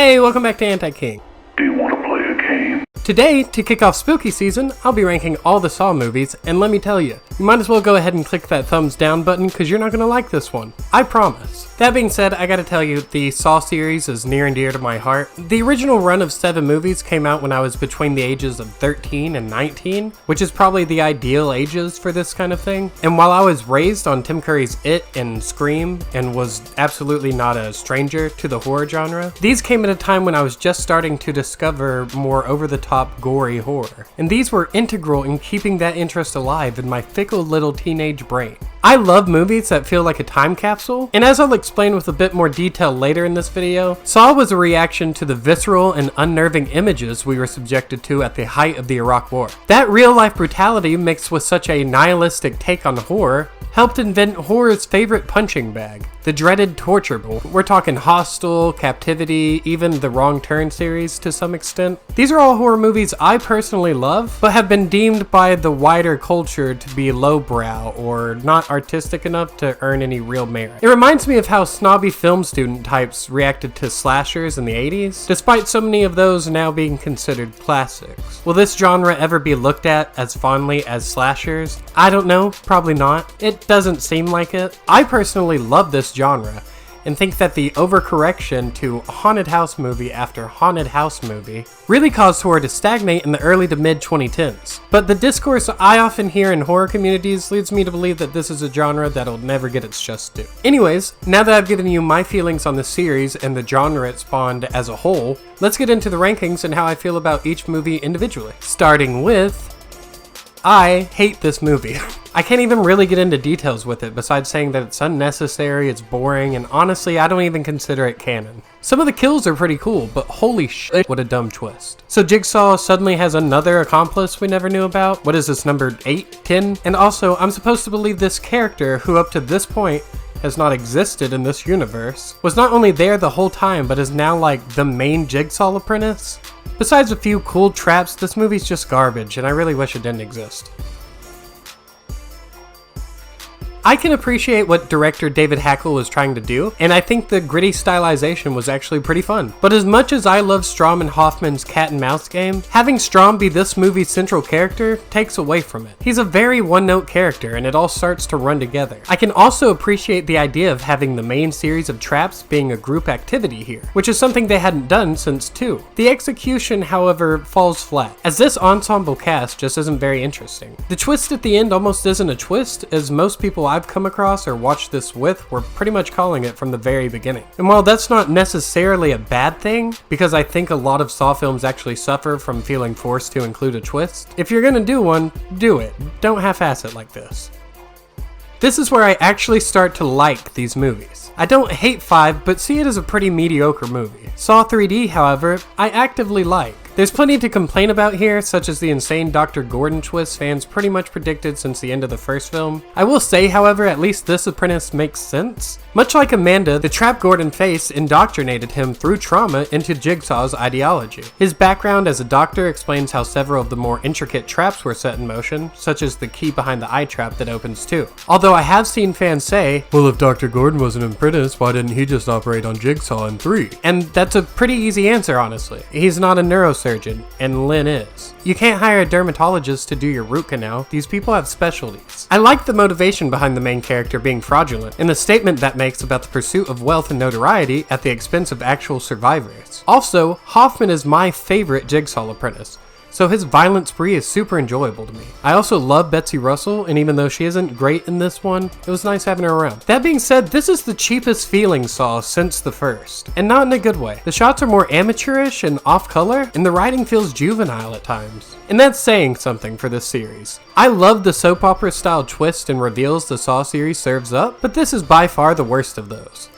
Hey, welcome back to Anti-King. Do you want to play a game? Today, to kick off spooky season, I'll be ranking all the Saw movies, and let me tell you, you might as well go ahead and click that thumbs down button because you're not going to like this one. I promise. That being said, I gotta tell you, the Saw series is near and dear to my heart. The original run of 7 movies came out when I was between the ages of 13 and 19, which is probably the ideal ages for this kind of thing. And while I was raised on Tim Curry's It and Scream, and was absolutely not a stranger to the horror genre, these came at a time when I was just starting to discover more over-the-top gory horror. And these were integral in keeping that interest alive in my fickle little teenage brain. I love movies that feel like a time capsule, and as I'll explain with a bit more detail later in this video, Saw was a reaction to the visceral and unnerving images we were subjected to at the height of the Iraq War. That real-life brutality mixed with such a nihilistic take on horror helped invent horror's favorite punching bag, the dreaded torture bull. We're talking Hostel, Captivity, even the Wrong Turn series to some extent. These are all horror movies I personally love, but have been deemed by the wider culture to be lowbrow or not artistic enough to earn any real merit. It reminds me of how snobby film student types reacted to slashers in the 80s, despite so many of those now being considered classics. Will this genre ever be looked at as fondly as slashers? I don't know, probably not. It doesn't seem like it. I personally love this genre and think that the overcorrection to haunted house movie after haunted house movie really caused horror to stagnate in the early to mid 2010s. But the discourse I often hear in horror communities leads me to believe that this is a genre that'll never get its just due. Anyways, now that I've given you my feelings on the series and the genre it spawned as a whole, let's get into the rankings and how I feel about each movie individually. Starting with, I hate this movie. I can't even really get into details with it besides saying that it's unnecessary, it's boring, and honestly, I don't even consider it canon. Some of the kills are pretty cool, but holy shit, what a dumb twist. So Jigsaw suddenly has another accomplice we never knew about? What is this, number 8, 10? And also, I'm supposed to believe this character, who up to this point has not existed in this universe, was not only there the whole time, but is now like the main Jigsaw apprentice? Besides a few cool traps, this movie's just garbage, and I really wish it didn't exist. I can appreciate what director David Hackle was trying to do, and I think the gritty stylization was actually pretty fun. But as much as I love Strom and Hoffman's cat and mouse game, having Strom be this movie's central character takes away from it. He's a very one-note character, and it all starts to run together. I can also appreciate the idea of having the main series of traps being a group activity here, which is something they hadn't done since 2. The execution, however, falls flat, as this ensemble cast just isn't very interesting. The twist at the end almost isn't a twist, as most people I've come across or watched this with were pretty much calling it from the very beginning. And while that's not necessarily a bad thing, because I think a lot of Saw films actually suffer from feeling forced to include a twist, if you're gonna do one, do it. Don't half-ass it like this. This is where I actually start to like these movies. I don't hate 5, but see it as a pretty mediocre movie. Saw 3D, however, I actively like. There's plenty to complain about here, such as the insane Dr. Gordon twist fans pretty much predicted since the end of the first film. I will say, however, at least this apprentice makes sense. Much like Amanda, the trap Gordon faced indoctrinated him through trauma into Jigsaw's ideology. His background as a doctor explains how several of the more intricate traps were set in motion, such as the key behind the eye trap that opens too. Although I have seen fans say, well, if Dr. Gordon was an apprentice, why didn't he just operate on Jigsaw in 3? And that's a pretty easy answer, honestly. He's not a neurosurgeon, and Lynn is. You can't hire a dermatologist to do your root canal. These people have specialties. I like the motivation behind the main character being fraudulent, and the statement that makes about the pursuit of wealth and notoriety at the expense of actual survivors. Also, Hoffman is my favorite Jigsaw apprentice, so his violent spree is super enjoyable to me. I also love Betsy Russell, and even though she isn't great in this one, it was nice having her around. That being said, this is the cheapest feeling Saw since the first, and not in a good way. The shots are more amateurish and off-color, and the writing feels juvenile at times. And that's saying something for this series. I love the soap opera style twists and reveals the Saw series serves up, but this is by far the worst of those.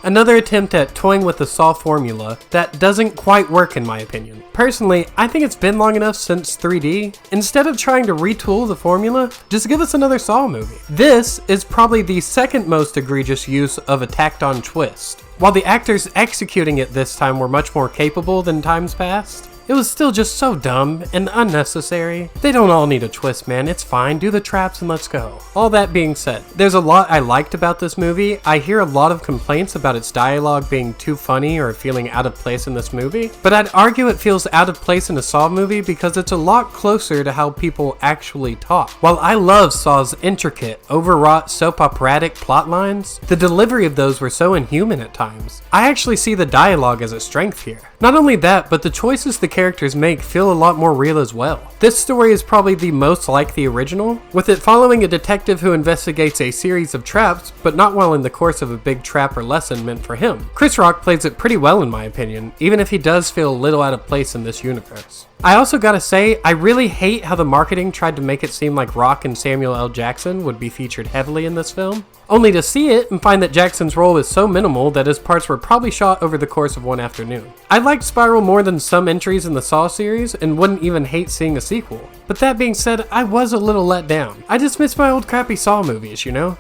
Another attempt at toying with the Saw formula that doesn't quite work in my opinion. Personally, I think it's been long enough since 3D. Instead of trying to retool the formula, just give us another Saw movie. This is probably the second most egregious use of a tacked-on twist. While the actors executing it this time were much more capable than times past, it was still just so dumb and unnecessary. They don't all need a twist, man, it's fine, do the traps and let's go. All that being said, there's a lot I liked about this movie. I hear a lot of complaints about its dialogue being too funny or feeling out of place in this movie, but I'd argue it feels out of place in a Saw movie because it's a lot closer to how people actually talk. While I love Saw's intricate, overwrought, soap operatic plot lines, the delivery of those were so inhuman at times. I actually see the dialogue as a strength here. Not only that, but the choices the characters make feel a lot more real as well. This story is probably the most like the original, with it following a detective who investigates a series of traps, but not while in the course of a big trap or lesson meant for him. Chris Rock plays it pretty well in my opinion, even if he does feel a little out of place in this universe. I also gotta say, I really hate how the marketing tried to make it seem like Rock and Samuel L. Jackson would be featured heavily in this film, only to see it and find that Jackson's role is so minimal that his parts were probably shot over the course of one afternoon. I liked Spiral more than some entries in the Saw series and wouldn't even hate seeing a sequel. But that being said, I was a little let down. I just miss my old crappy Saw movies, you know?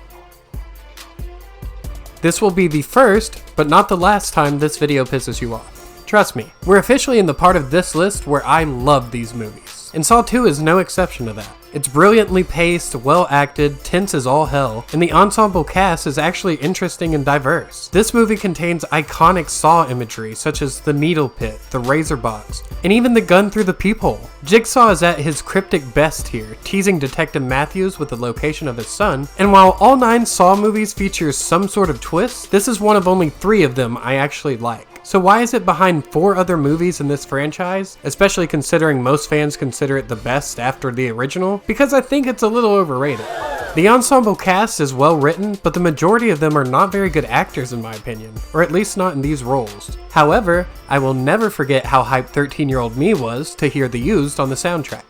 This will be the first, but not the last time this video pisses you off. Trust me, we're officially in the part of this list where I love these movies, and Saw 2 is no exception to that. It's brilliantly paced, well acted, tense as all hell, and the ensemble cast is actually interesting and diverse. This movie contains iconic Saw imagery such as the needle pit, the razor box, and even the gun through the peephole. Jigsaw is at his cryptic best here, teasing Detective Matthews with the location of his son, and while all 9 Saw movies feature some sort of twist, this is one of only 3 of them I actually like. So why is it behind 4 other movies in this franchise, especially considering most fans consider it the best after the original? Because I think it's a little overrated. The ensemble cast is well written, but the majority of them are not very good actors in my opinion, or at least not in these roles. However, I will never forget how hyped 13-year-old me was to hear The Used on the soundtrack.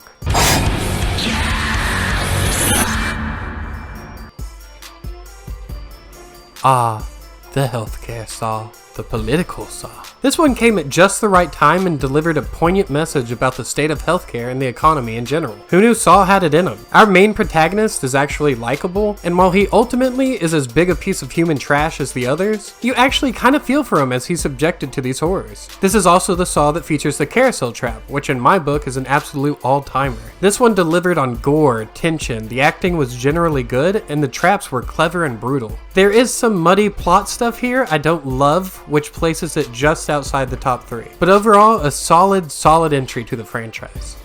Ah, the healthcare Saw. The political Saw. This one came at just the right time and delivered a poignant message about the state of healthcare and the economy in general. Who knew Saw had it in him? Our main protagonist is actually likable, and while he ultimately is as big a piece of human trash as the others, you actually kind of feel for him as he's subjected to these horrors. This is also the Saw that features the carousel trap, which in my book is an absolute all-timer. This one delivered on gore, tension, the acting was generally good, and the traps were clever and brutal. There is some muddy plot stuff here I don't love, which places it just outside the top 3. But overall, a solid entry to the franchise.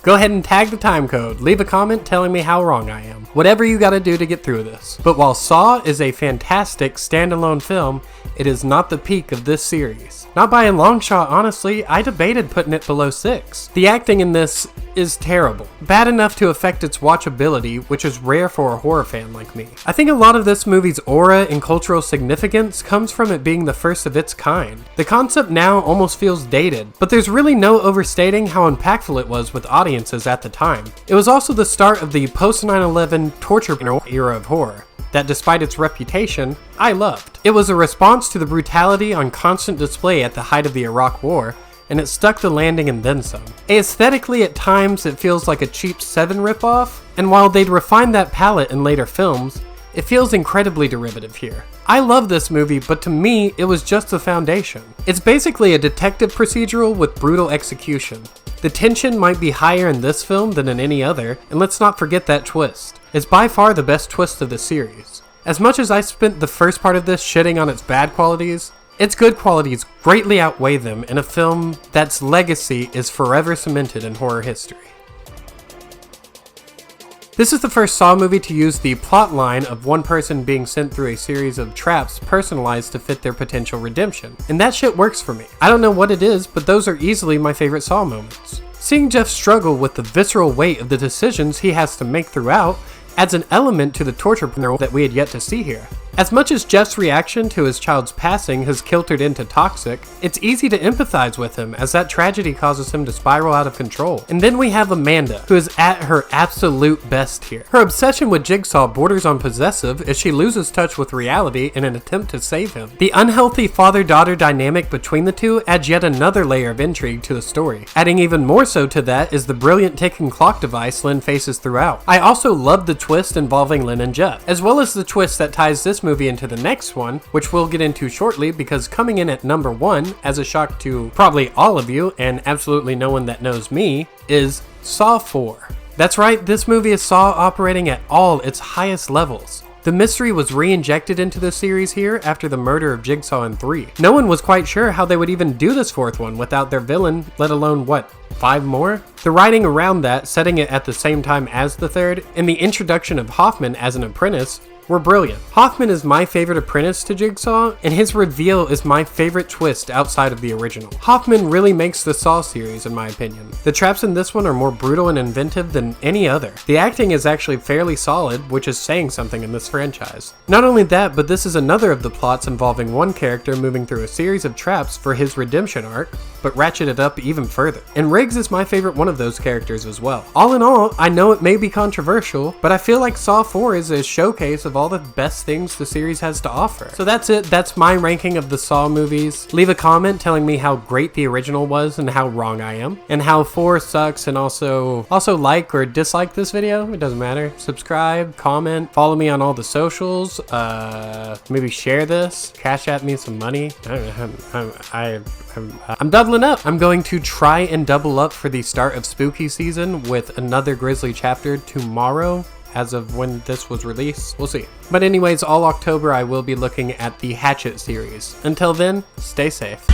Go ahead and tag the time code, leave a comment telling me how wrong I am. Whatever you gotta do to get through this. But while Saw is a fantastic standalone film, it is not the peak of this series. Not by a long shot, honestly, I debated putting it below 6. The acting in this is terrible. Bad enough to affect its watchability, which is rare for a horror fan like me. I think a lot of this movie's aura and cultural significance comes from it being the first of its kind. The concept now almost feels dated, but there's really no overstating how impactful it was with audiences at the time. It was also the start of the post-9/11 torture era of horror that, despite its reputation, I loved. It was a response to the brutality on constant display at the height of the Iraq War, and it stuck the landing and then some. Aesthetically, at times, it feels like a cheap Seven ripoff, and while they'd refined that palette in later films, it feels incredibly derivative here. I love this movie, but to me, it was just the foundation. It's basically a detective procedural with brutal execution. The tension might be higher in this film than in any other, and let's not forget that twist. It's by far the best twist of the series. As much as I spent the first part of this shitting on its bad qualities, its good qualities greatly outweigh them in a film that's legacy is forever cemented in horror history. This is the first Saw movie to use the plot line of one person being sent through a series of traps personalized to fit their potential redemption, and that shit works for me. I don't know what it is, but those are easily my favorite Saw moments. Seeing Jeff struggle with the visceral weight of the decisions he has to make throughout adds an element to the torture that we had yet to see here. As much as Jeff's reaction to his child's passing has kiltered into toxic, it's easy to empathize with him as that tragedy causes him to spiral out of control. And then we have Amanda, who is at her absolute best here. Her obsession with Jigsaw borders on possessive as she loses touch with reality in an attempt to save him. The unhealthy father-daughter dynamic between the two adds yet another layer of intrigue to the story. Adding even more so to that is the brilliant ticking clock device Lynn faces throughout. I also love the twist involving Lynn and Jeff, as well as the twist that ties this this movie into the next one, which we'll get into shortly, because coming in at number 1, as a shock to probably all of you and absolutely no one that knows me, is Saw 4. That's right, this movie is Saw operating at all its highest levels. The mystery was re-injected into the series here after the murder of Jigsaw in 3. No one was quite sure how they would even do this 4th one without their villain, let alone, what, 5 more? The writing around that, setting it at the same time as the 3rd, and the introduction of Hoffman as an apprentice were brilliant. Hoffman is my favorite apprentice to Jigsaw, and his reveal is my favorite twist outside of the original. Hoffman really makes the Saw series, in my opinion. The traps in this one are more brutal and inventive than any other. The acting is actually fairly solid, which is saying something in this franchise. Not only that, but this is another of the plots involving one character moving through a series of traps for his redemption arc, but ratcheted up even further. And Riggs is my favorite one of those characters as well. All in all, I know it may be controversial, but I feel like Saw 4 is a showcase of all the best things the series has to offer. So that's it. That's my ranking of the Saw movies. Leave a comment telling me how great the original was and how wrong I am, and how 4 sucks, and also like or dislike this video. It doesn't matter. Subscribe, comment, follow me on all the socials, maybe share this, cash at me some money. I'm doubling up. I'm going to try and double up for the start of spooky season with another Grizzly chapter tomorrow. As of when this was released, we'll see. But anyways, all October I will be looking at the Hatchet series. Until then, stay safe.